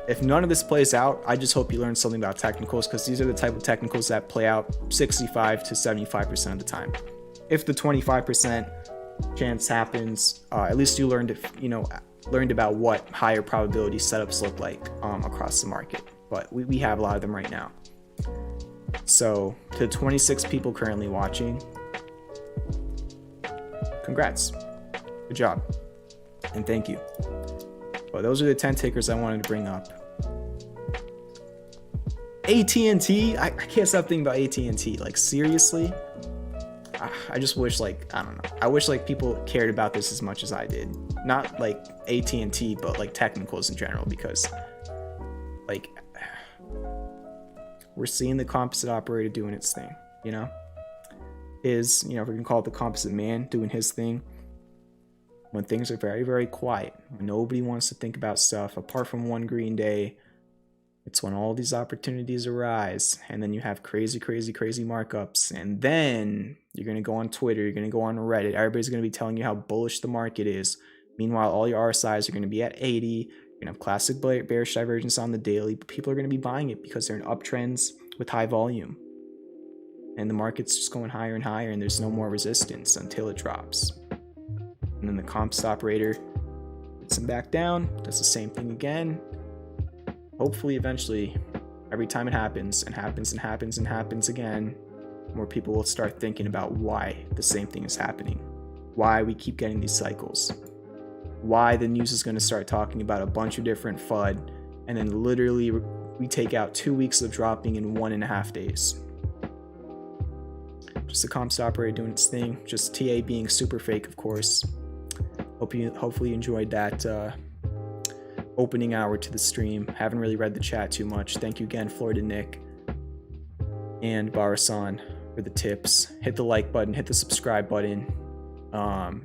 If none of this plays out, I just hope you learn something about technicals, because these are the type of technicals that play out 65 to 75% of the time. If the 25% chance happens, at least you learned, learned about what higher probability setups look like across the market. But we have a lot of them right now. So to 26 people currently watching, congrats, good job, and thank you. Well, those are the 10 takers I wanted to bring up. AT&T, I can't stop thinking about AT&T. Like, seriously, I just wish, like, I don't know, I wish like people cared about this as much as I did. Not like AT&T, but like technicals in general, because like we're seeing the composite operator doing its thing, you know, if we can call it the composite man doing his thing when things are very, very quiet, when nobody wants to think about stuff apart from one green day. It's when all these opportunities arise, and then you have crazy markups, and then you're going to go on Twitter, you're going to go on Reddit, everybody's going to be telling you how bullish the market is. Meanwhile, all your RSIs are going to be at 80, you're going to have classic bearish divergence on the daily, but people are going to be buying it because they're in uptrends with high volume. And the market's just going higher and higher, and there's no more resistance until it drops. And then the comps operator puts them back down, does the same thing again. Hopefully, eventually, every time it happens and happens and happens and happens again, more people will start thinking about why the same thing is happening, why we keep getting these cycles, why the news is going to start talking about a bunch of different FUD, and then literally we take out 2 weeks of dropping in 1.5 days. Just the comps operator doing its thing, just TA being super fake, of course. Hopefully you enjoyed that opening hour to the stream. Haven't really read the chat too much. Thank you again, Florida Nick and Barasan, for the tips. Hit the like button, hit the subscribe button,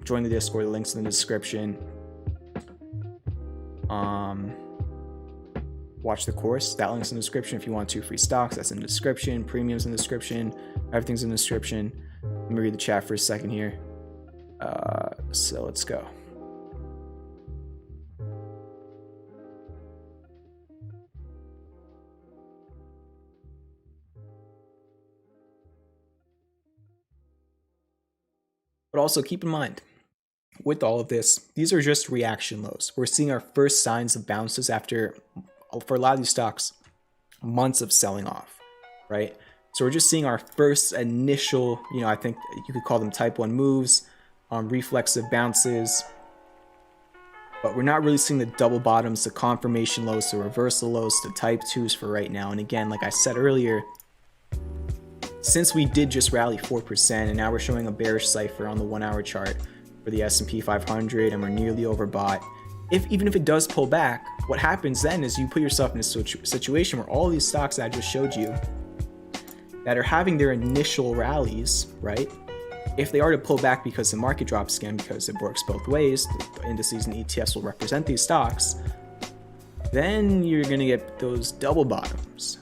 join the Discord, the links in the description. Watch the course, that link's in the description. If you want 2 free stocks, that's in the description. Premiums in the description, everything's in the description. Let me read the chat for a second here. So let's go. But also keep in mind, with all of this, these are just reaction lows. We're seeing our first signs of bounces after, for a lot of these stocks, months of selling off, right? So we're just seeing our first initial, I think you could call them type 1 moves, reflexive bounces. But we're not really seeing the double bottoms, the confirmation lows, the reversal lows, the type 2s for right now. And again, like I said earlier, since we did just rally 4% and now we're showing a bearish cipher on the 1 hour chart for the S&P 500 and we're nearly overbought, even if it does pull back, what happens then is you put yourself in a situation where all these stocks that I just showed you that are having their initial rallies, right? If they are to pull back because the market drops again, because it works both ways, the indices and ETFs will represent these stocks, then you're going to get those double bottoms.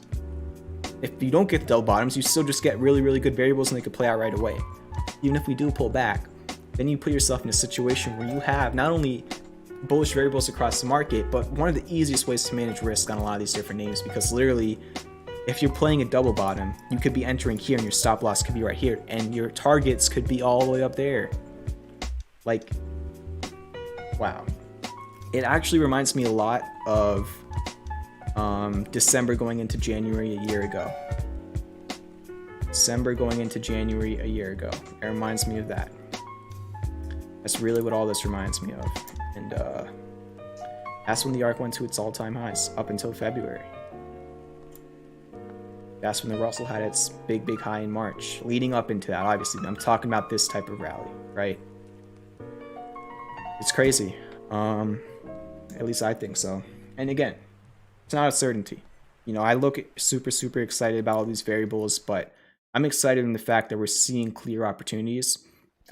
If you don't get the double bottoms, you still just get really good variables and they could play out right away. Even if we do pull back, then you put yourself in a situation where you have not only bullish variables across the market, but one of the easiest ways to manage risk on a lot of these different names, because literally, if you're playing a double bottom, you could be entering here and your stop loss could be right here, and your targets could be all the way up there. Like, wow. It actually reminds me a lot of December going into January a year ago. December going into January a year ago. It reminds me of that. That's really what all this reminds me of. And that's when the ARK went to its all-time highs, up until February. That's when the Russell had its big high in March. Leading up into that, obviously, I'm talking about this type of rally, right? It's crazy. At least I think so. And again, it's not a certainty. I look super excited about all these variables, but I'm excited in the fact that we're seeing clear opportunities.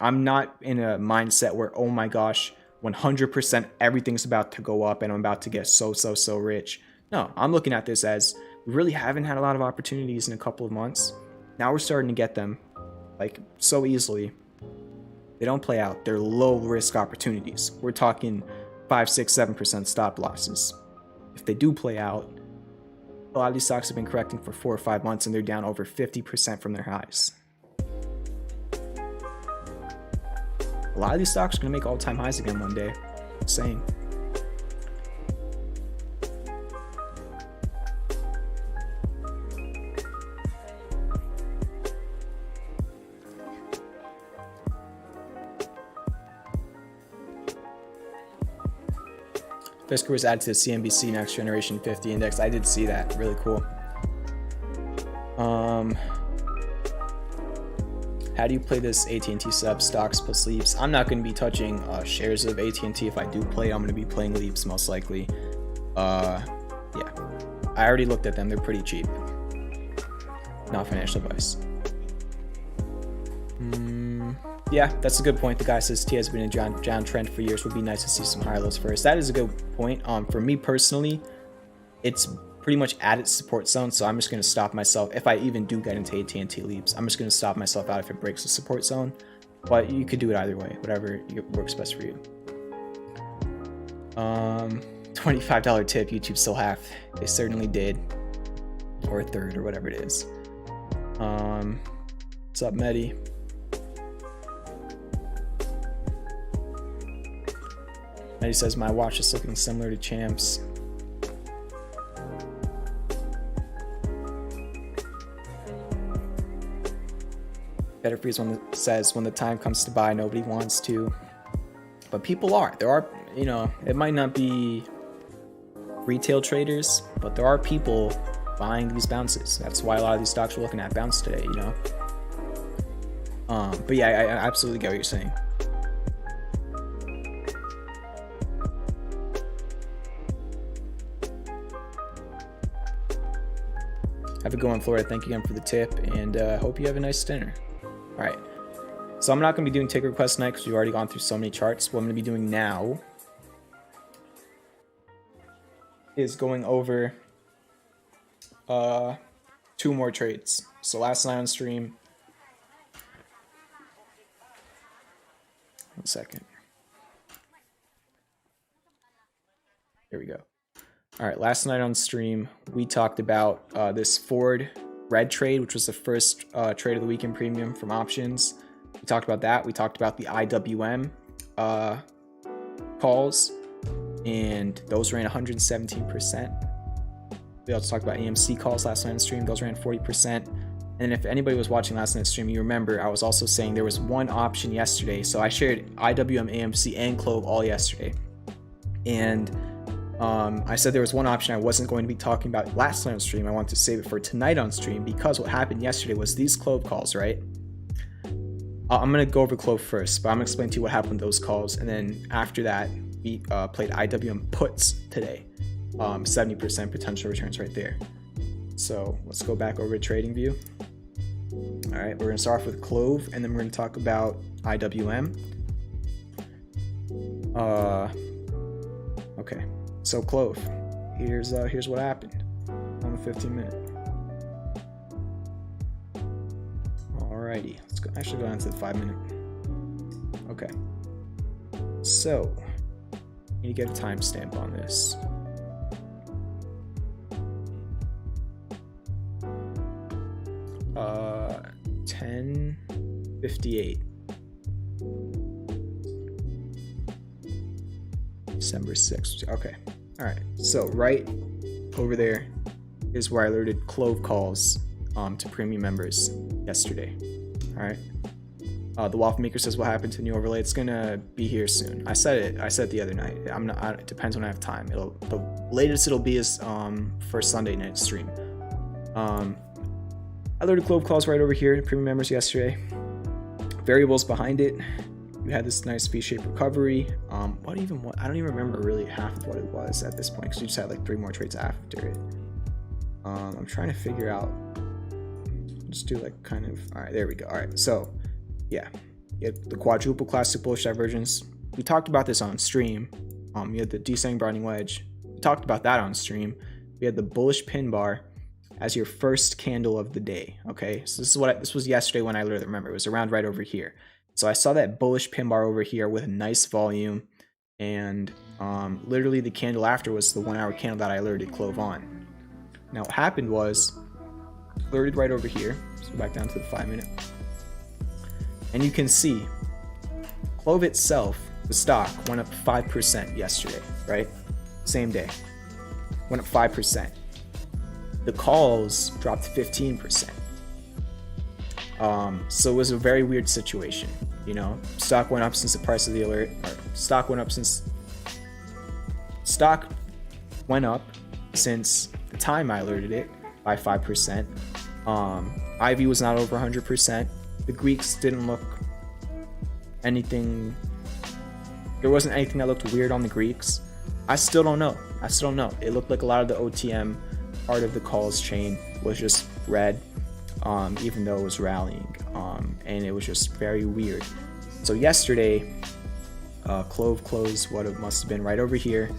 I'm not in a mindset where, oh my gosh, 100% everything's about to go up and I'm about to get so rich. No, I'm looking at this as we really haven't had a lot of opportunities in a couple of months. Now we're starting to get them, like, so easily. They don't play out. They're low risk opportunities. We're talking 5, 6, 7% stop losses. if they do play out, a lot of these stocks have been correcting for 4 or 5 months and they're down over 50% from their highs. A lot of these stocks are going to make all-time highs again one day. Same. Fisker was added to the CNBC Next Generation 50 Index. I did see that. Really cool. How do you play this AT&T sub stocks plus leaps? I'm not going to be touching shares of AT&T. If I do play, I'm going to be playing leaps most likely. Yeah, I already looked at them. They're pretty cheap. Not financial advice. Yeah, that's a good point. The guy says T has been in downtrend for years. Would be nice to see some higher lows first. That is a good point. For me personally, it's pretty much at its support zone, so I'm just going to stop myself. If I even do get into AT&T leaps, I'm just going to stop myself out if it breaks the support zone. But you could do it either way, whatever works best for you. $25 tip. YouTube still half. They certainly did, or a third, or whatever it is. What's up, Medi? Medi says my watch is looking similar to Champ's. Better Freeze one that says when the time comes to buy, nobody wants to, but people are. There are, you know, it might not be retail traders, but there are people buying these bounces. That's why a lot of these stocks we're looking at bounce today, you know. But yeah, I absolutely get what you're saying. Have a go in Florida. Thank you again for the tip, and hope you have a nice dinner. All right, so I'm not going to be doing ticker requests tonight because we've already gone through so many charts. What I'm going to be doing now is going over 2 more trades. So last night on stream, one second. Here we go. All right, last night on stream, we talked about this Ford red trade, which was the first trade of the week in premium from options. We talked about that. We talked about the IWM calls, and those ran 117%. We also talked about AMC calls last night on stream. Those ran 40%. And if anybody was watching last night's stream, you remember I was also saying there was one option yesterday. So I shared IWM, AMC, and CLOV all yesterday. And I said there was one option I wasn't going to be talking about last night on stream. I wanted to save it for tonight on stream because what happened yesterday was these CLOV calls, right? I'm going to go over CLOV first, but I'm going to explain to you what happened with those calls. And then after that, we played IWM puts today. 70% potential returns right there. So let's go back over to trading view. All right, we're going to start off with CLOV, and then we're going to talk about IWM. Okay. So CLOV, here's what happened on the 15-minute. Alrighty, let's go. Actually, go down to the 5-minute. Okay. So, you need to get a timestamp on this. Uh, 10:58. December 6th. Okay. All right. So right over there is where I alerted CLOV calls to premium members yesterday. All right. The Waffle Maker says what happened to the new overlay. It's gonna be here soon. I said it the other night. It depends when I have time. The latest it'll be is for Sunday night stream. I alerted CLOV calls right over here to premium members yesterday. Variables behind it. You had this nice V-shaped recovery. I don't even remember really half of what it was at this point because you just had like 3 more trades after it. I'm trying to figure out. Just do like kind of. All right, there we go. All right, so yeah, you had the quadruple classic bullish divergence. We talked about this on stream. You had the descending broadening wedge. We talked about that on stream. We had the bullish pin bar as your first candle of the day. Okay, so this was yesterday when I literally remember. It was around right over here. So I saw that bullish pin bar over here with a nice volume, And literally the candle after was the 1 hour candle that I alerted CLOV on. Now what happened was, alerted right over here, so back down to the 5 minute, and you can see CLOV itself, the stock, went up 5% yesterday, right? Same day, went up 5%. The calls dropped 15%. So it was a very weird situation. You know, stock went up since the price of the alert, or stock went up since the time I alerted it by 5%. IV was not over 100%. The Greeks didn't look anything. There wasn't anything that looked weird on the Greeks. I still don't know. It looked like a lot of the OTM part of the calls chain was just red, even though it was rallying, and it was just very weird. So yesterday, CLOV closed what it must have been right over here.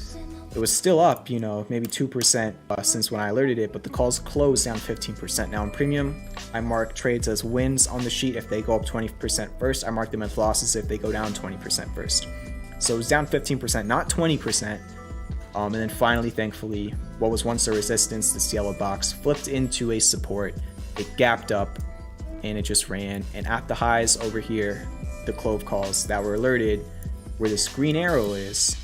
It was still up, you know, maybe 2% since when I alerted it, but the calls closed down 15%. Now in premium, I mark trades as wins on the sheet if they go up 20% first. I mark them as losses if they go down 20% first. So it was down 15%, not 20%. And then finally, thankfully, what was once a resistance, this yellow box, flipped into a support. It gapped up and it just ran. And at the highs over here, the CLOV calls that were alerted, where this green arrow is,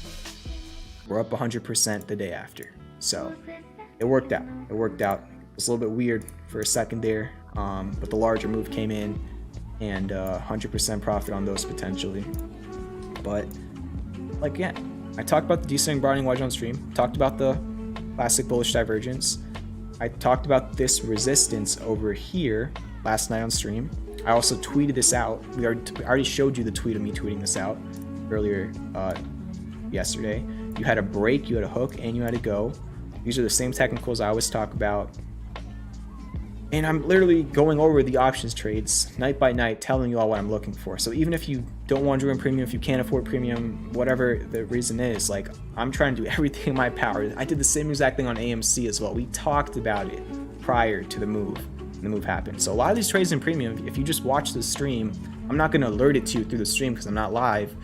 we're up 100% the day after. So it worked out. It was a little bit weird for a second there, but the larger move came in, and 100% profit on those potentially. But like, again, I talked about the descending broadening wedge on stream, talked about the classic bullish divergence. I talked about this resistance over here last night on stream. I also tweeted this out. I already showed you the tweet of me tweeting this out earlier yesterday. You had a break, you had a hook, and you had a go. These are the same technicals I always talk about. And I'm literally going over the options trades night by night, telling you all what I'm looking for. So even if you don't want to join premium, if you can't afford premium, whatever the reason is, like, I'm trying to do everything in my power. I did the same exact thing on AMC as well. We talked about it prior to the move, and the move happened. So a lot of these trades in premium, if you just watch the stream, I'm not going to alert it to you through the stream because I'm not live.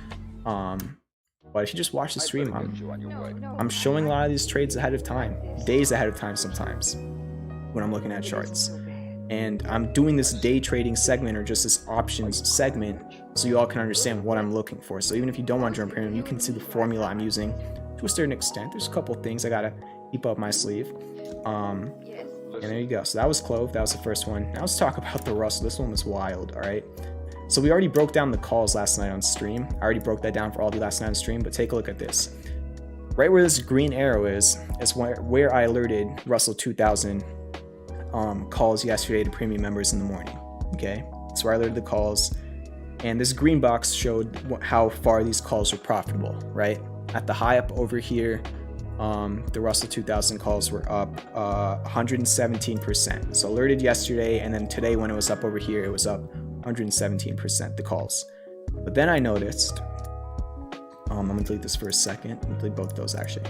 But if you just watch the stream, I'm showing a lot of these trades ahead of time, days ahead of time sometimes, when I'm looking at charts. And I'm doing this day trading segment, or just this options segment, so you all can understand what I'm looking for. So even if you don't want to join premium, you can see the formula I'm using to a certain extent. There's a couple things I gotta keep up my sleeve. And there you go. So that was CLOV. That was the first one. Now let's talk about the Russell. This one was wild. All right. So we already broke down the calls last night on stream. I already broke that down for all of you last night on stream, but take a look at this. Right where this green arrow is where I alerted Russell 2000 calls yesterday to premium members in the morning. Okay, that's where I alerted the calls. And this green box showed how far these calls were profitable, right? At the high up over here, the Russell 2000 calls were up 117%. So alerted yesterday, and then today when it was up over here, it was up 117%, the calls. But then I noticed, I'm gonna delete this for a second. I'm gonna delete both of those actually.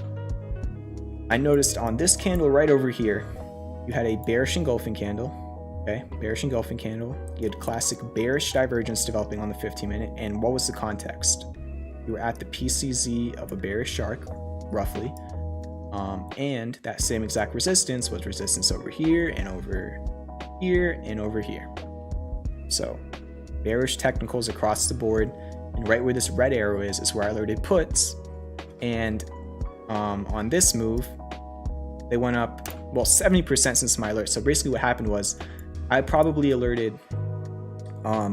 I noticed on this candle right over here, you had a bearish engulfing candle. Okay, bearish engulfing candle. You had classic bearish divergence developing on the 15-minute. And what was the context? You were at the PCZ of a bearish shark, roughly. And that same exact resistance was resistance over here and over here and over here. So bearish technicals across the board, and right where this red arrow is where I alerted puts. And on this move, they went up, well, 70% since my alert. So basically what happened was I probably alerted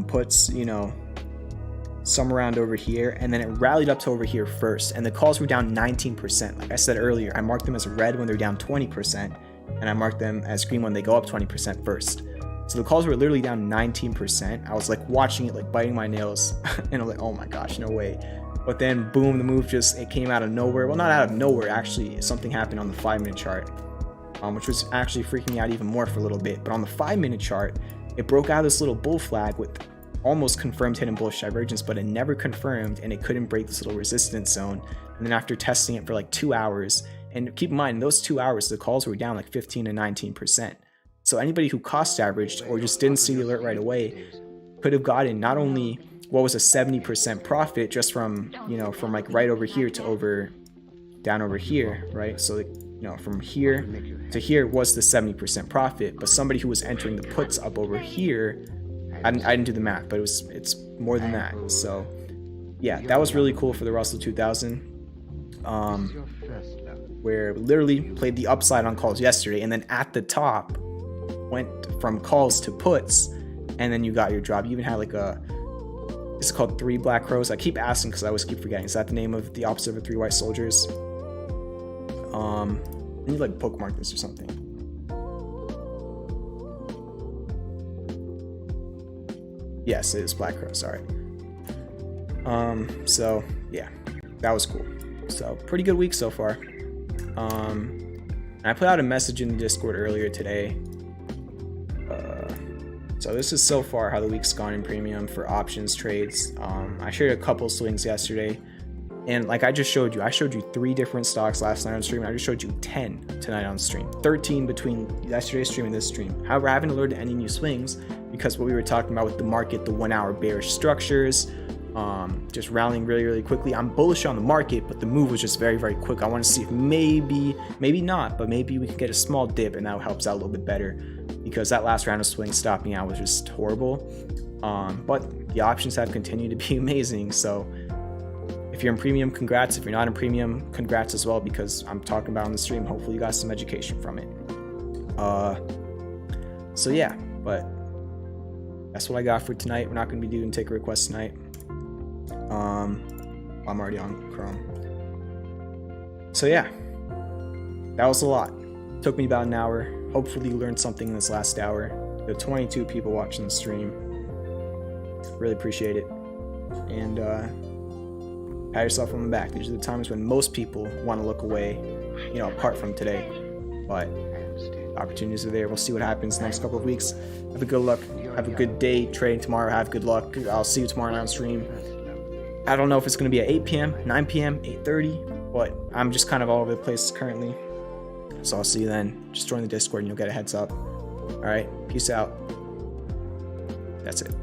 puts, you know, some around over here, and then it rallied up to over here first, and the calls were down 19%. Like I said earlier, I marked them as red when they're down 20%, and I marked them as green when they go up 20% first. So the calls were literally down 19%. I was like watching it, like biting my nails, and I'm like, oh my gosh, no way. But then boom, the move it came out of nowhere. Well, not out of nowhere, actually. Something happened on the 5-minute chart, which was actually freaking me out even more for a little bit. But on the 5-minute chart, it broke out of this little bull flag with almost confirmed hidden bullish divergence, but it never confirmed, and it couldn't break this little resistance zone. And then after testing it for like 2 hours, and keep in mind, in those 2 hours, the calls were down like 15 to 19%. So anybody who cost averaged or just didn't see the alert right away could have gotten not only what was a 70% profit just from, you know, from like right over here to down over here, right? So, you know, from here to here was the 70% profit, but somebody who was entering the puts up over here, I didn't do the math, but it's more than that. So yeah, that was really cool for the Russell 2000, where literally played the upside on calls yesterday, and then at the top went from calls to puts, and then you got your drop. You even had like it's called 3 Black Crows. I keep asking because I always keep forgetting. Is that the name of the opposite of 3 White Soldiers? I need like bookmark this or something. Yes, it is Black Crow, sorry. So yeah, that was cool. So pretty good week so far. I put out a message in the Discord earlier today. So this is so far how the week's gone in premium for options trades. I shared a couple swings yesterday, and like I just showed you, I showed you 3 different stocks last night on stream. I just showed you 10 tonight on stream, 13 between yesterday's stream and this stream. However, I haven't alerted any new swings because what we were talking about with the market, the 1 hour bearish structures, just rallying really, really quickly. I'm bullish on the market, but the move was just very, very quick. I want to see if maybe not, but maybe we can get a small dip, and that helps out a little bit better, because that last round of swing stopping out was just horrible. But the options have continued to be amazing. So if you're in premium, congrats. If you're not in premium, congrats as well, because I'm talking about on the stream. Hopefully you got some education from it. So yeah, but that's what I got for tonight. We're not going to be doing take a request tonight. I'm already on Chrome. So yeah, that was a lot. Took me about an hour. Hopefully you learned something in this last hour. There are 22 people watching the stream. Really appreciate it. And pat yourself on the back. These are the times when most people want to look away, you know, apart from today. But opportunities are there. We'll see what happens the next couple of weeks. Have a good luck. Have a good day trading tomorrow. Have good luck. I'll see you tomorrow night on stream. I don't know if it's going to be at 8 p.m., 9 p.m., 8:30, but I'm just kind of all over the place currently. So I'll see you then. Just join the Discord and you'll get a heads up. All right. Peace out. That's it.